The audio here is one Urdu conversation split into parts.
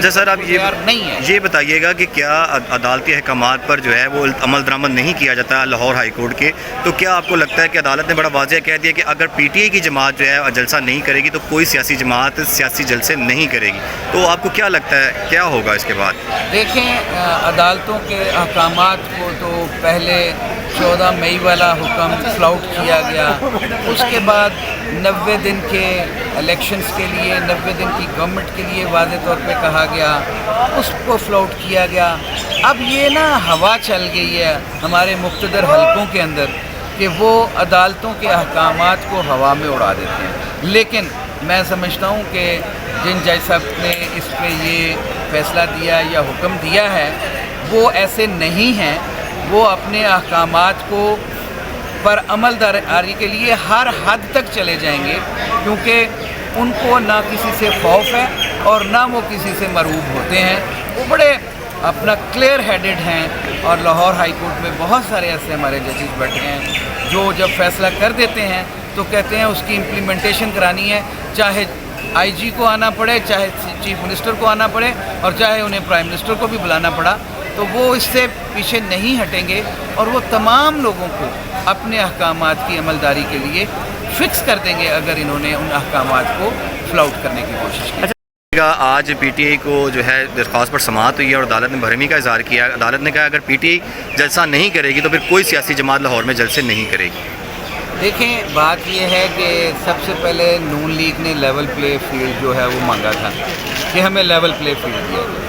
اچھا سر، آپ نہیں ہے۔ یہ بتائیے گا کہ کیا عدالتی احکامات پر جو ہے وہ عمل درآمد نہیں کیا جاتا لاہور ہائی کورٹ کے، تو کیا آپ کو لگتا ہے کہ عدالت نے بڑا واضح کہہ دیا کہ اگر پی ٹی آئی کی جماعت جو ہے جلسہ نہیں کرے گی تو کوئی سیاسی جماعت سیاسی جلسے نہیں کرے گی، تو آپ کو کیا لگتا ہے کیا ہوگا اس کے بعد؟ دیکھیں، عدالتوں کے احکامات کو تو پہلے 14 مئی والا حکم فلاؤٹ کیا گیا، اس کے بعد 90 دن کے الیکشنز کے لیے 90 دن کی گورنمنٹ کے لیے واضح طور پہ کہا گیا، اس کو فلاؤٹ کیا گیا۔ اب یہ ہوا چل گئی ہے ہمارے مقتدر حلقوں کے اندر کہ وہ عدالتوں کے احکامات کو ہوا میں اڑا دیتے ہیں، لیکن میں سمجھتا ہوں کہ جن جج صاحب نے اس پہ یہ فیصلہ دیا یا حکم دیا ہے وہ ایسے نہیں ہیں، وہ اپنے احکامات کو پر عمل درآمدی کے لیے ہر حد تک چلے جائیں گے، کیونکہ ان کو نہ کسی سے خوف ہے اور نہ وہ کسی سے مرعوب ہوتے ہیں۔ وہ بڑے اپنا کلیئر ہیڈڈ ہیں، اور لاہور ہائی کورٹ میں بہت سارے ایسے ہمارے ججز بیٹھے ہیں جو جب فیصلہ کر دیتے ہیں تو کہتے ہیں اس کی امپلیمنٹیشن کرانی ہے، چاہے آئی جی کو آنا پڑے، چاہے چیف منسٹر کو آنا پڑے، اور چاہے انہیں پرائم منسٹر کو بھی بلانا پڑا، تو وہ اس سے پیچھے نہیں ہٹیں گے، اور وہ تمام لوگوں کو اپنے احکامات کی عملداری کے لیے فکس کر دیں گے اگر انہوں نے ان احکامات کو فلاؤٹ کرنے کی کوشش کی۔ آج پی ٹی آئی کو جو ہے درخواست پر سماعت ہوئی ہے اور عدالت نے برہمی کا اظہار کیا۔ عدالت نے کہا اگر پی ٹی آئی جلسہ نہیں کرے گی تو پھر کوئی سیاسی جماعت لاہور میں جلسے نہیں کرے گی۔ دیکھیں، بات یہ ہے کہ سب سے پہلے نون لیگ نے لیول پلے فیلڈ جو ہے وہ مانگا تھا کہ ہمیں لیول پلے فیلڈ دیا جائے،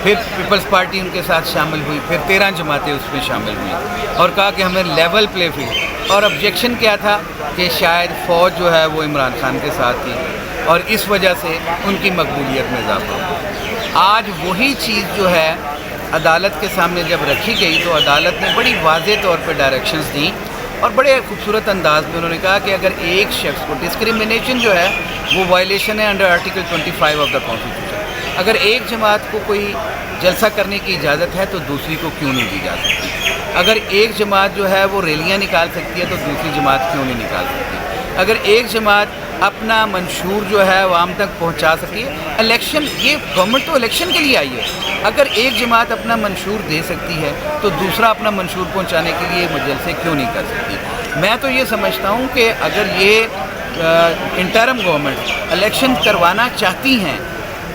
پھر پیپلز پارٹی ان کے ساتھ شامل ہوئی، پھر 13 جماعتیں اس میں شامل ہوئیں اور کہا کہ ہمیں لیول پلے فیلڈ، اور آبجیکشن کیا تھا کہ شاید فوج جو ہے وہ عمران خان کے ساتھ تھی اور اس وجہ سے ان کی مقبولیت میں اضافہ ہوا۔ آج وہی چیز جو ہے عدالت کے سامنے جب رکھی گئی تو عدالت نے بڑی واضح طور پہ ڈائریکشنز دیں، اور بڑے خوبصورت انداز میں انہوں نے کہا کہ اگر ایک شخص کو ڈسکریمنیشن جو ہے وہ وائلیشن ہے under article 25 of the constitution, اگر ایک جماعت کو کوئی جلسہ کرنے کی اجازت ہے تو دوسری کو کیوں نہیں دی جا سکتی؟ اگر ایک جماعت جو ہے وہ ریلیاں نکال سکتی ہے تو دوسری جماعت کیوں نہیں نکال سکتی؟ اگر ایک جماعت اپنا منشور جو ہے عوام تک پہنچا سکتی ہے، الیکشن، یہ گورنمنٹ تو الیکشن کے لیے آئی ہے، اگر ایک جماعت اپنا منشور دے سکتی ہے تو دوسرا اپنا منشور پہنچانے کے لیے جلسے کیوں نہیں کر سکتی؟ میں تو یہ سمجھتا ہوں کہ اگر یہ انٹرم گورنمنٹ الیکشن کروانا چاہتی ہیں،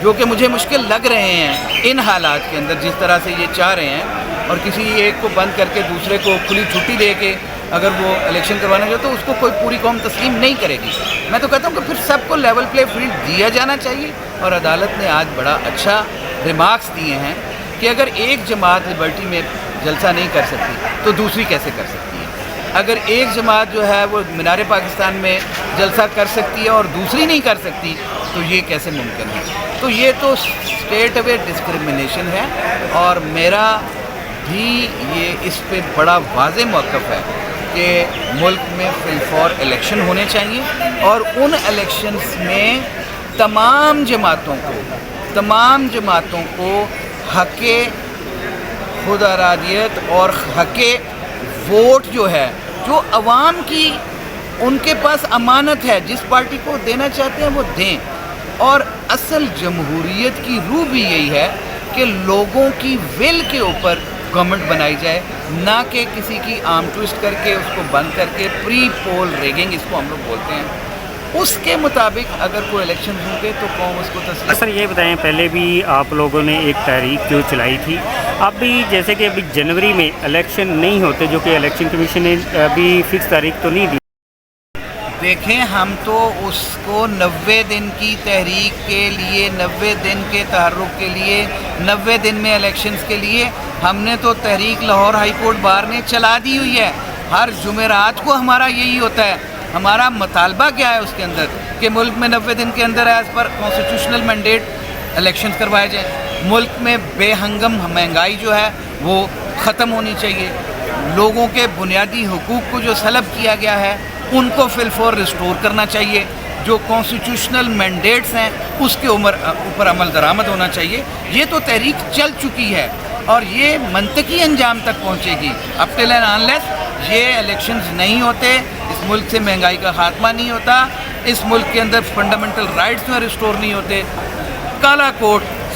جو کہ مجھے مشکل لگ رہے ہیں ان حالات کے اندر جس طرح سے یہ چاہ رہے ہیں، اور کسی ایک کو بند کر کے دوسرے کو کھلی چھٹی دے کے اگر وہ الیکشن کروانا چاہے تو اس کو کوئی پوری قوم تسلیم نہیں کرے گی۔ میں تو کہتا ہوں کہ پھر سب کو لیول پلے فیلڈ دیا جانا چاہیے، اور عدالت نے آج بڑا اچھا ریمارکس دیے ہیں کہ اگر ایک جماعت لبرٹی میں جلسہ نہیں کر سکتی تو دوسری کیسے کر سکتی ہے؟ اگر ایک جماعت جو ہے وہ مینار پاکستان میں جلسہ کر سکتی ہے اور دوسری نہیں کر سکتی تو یہ کیسے ممکن ہے؟ تو یہ تو اسٹیٹ اوے ڈسکریمنیشن ہے، اور میرا بھی یہ اس پہ بڑا واضح موقف ہے کہ ملک میں فی الفور الیکشن ہونے چاہیے، اور ان الیکشنز میں تمام جماعتوں کو حق خود ارادیت اور حق ووٹ جو ہے، جو عوام کی ان کے پاس امانت ہے، جس پارٹی کو دینا چاہتے ہیں وہ دیں۔ اور اصل جمہوریت کی روح بھی یہی ہے کہ لوگوں کی ول کے اوپر گورنمنٹ بنائی جائے، نہ کہ کسی کی آرم ٹوسٹ کر کے اس کو بند کر کے پری پول ریگنگ اس کو ہم لوگ بولتے ہیں، اس کے مطابق اگر کوئی الیکشن ہوں گے تو قوم اس کو تسلیم۔ سر یہ بتائیں، پہلے بھی آپ لوگوں نے ایک تحریک جو چلائی تھی، اب بھی جیسے کہ ابھی جنوری میں الیکشن نہیں ہوتے، جو کہ الیکشن کمیشن نے ابھی فکس تاریخ تو نہیں دی۔ دیکھیں، ہم تو اس کو 90 دن کی تحریک کے لیے، 90 دن کے تحرک کے لیے، 90 دن میں الیکشنز کے لیے ہم نے تو تحریک لاہور ہائی کورٹ بار نے چلا دی ہوئی ہے۔ ہر جمعرات کو ہمارا یہی ہوتا ہے۔ ہمارا مطالبہ کیا ہے اس کے اندر کہ ملک میں 90 دن کے اندر as per constitutional mandate elections کروائے جائیں، ملک میں بے ہنگم مہنگائی جو ہے وہ ختم ہونی چاہیے، لوگوں کے بنیادی حقوق کو جو سلب کیا گیا ہے ان کو فی الفور ریسٹور کرنا چاہیے، جو کانسٹیٹیوشنل مینڈیٹس ہیں اس کے اوپر عمل درآمد ہونا چاہیے۔ یہ تو تحریک چل چکی ہے اور یہ منطقی انجام تک پہنچے گی۔ اپ ٹل اینڈ انلیس یہ الیکشنز نہیں ہوتے، اس ملک سے مہنگائی کا خاتمہ نہیں ہوتا، اس ملک کے اندر فنڈامنٹل رائٹس میں ریسٹور نہیں ہوتے، کالا کوٹ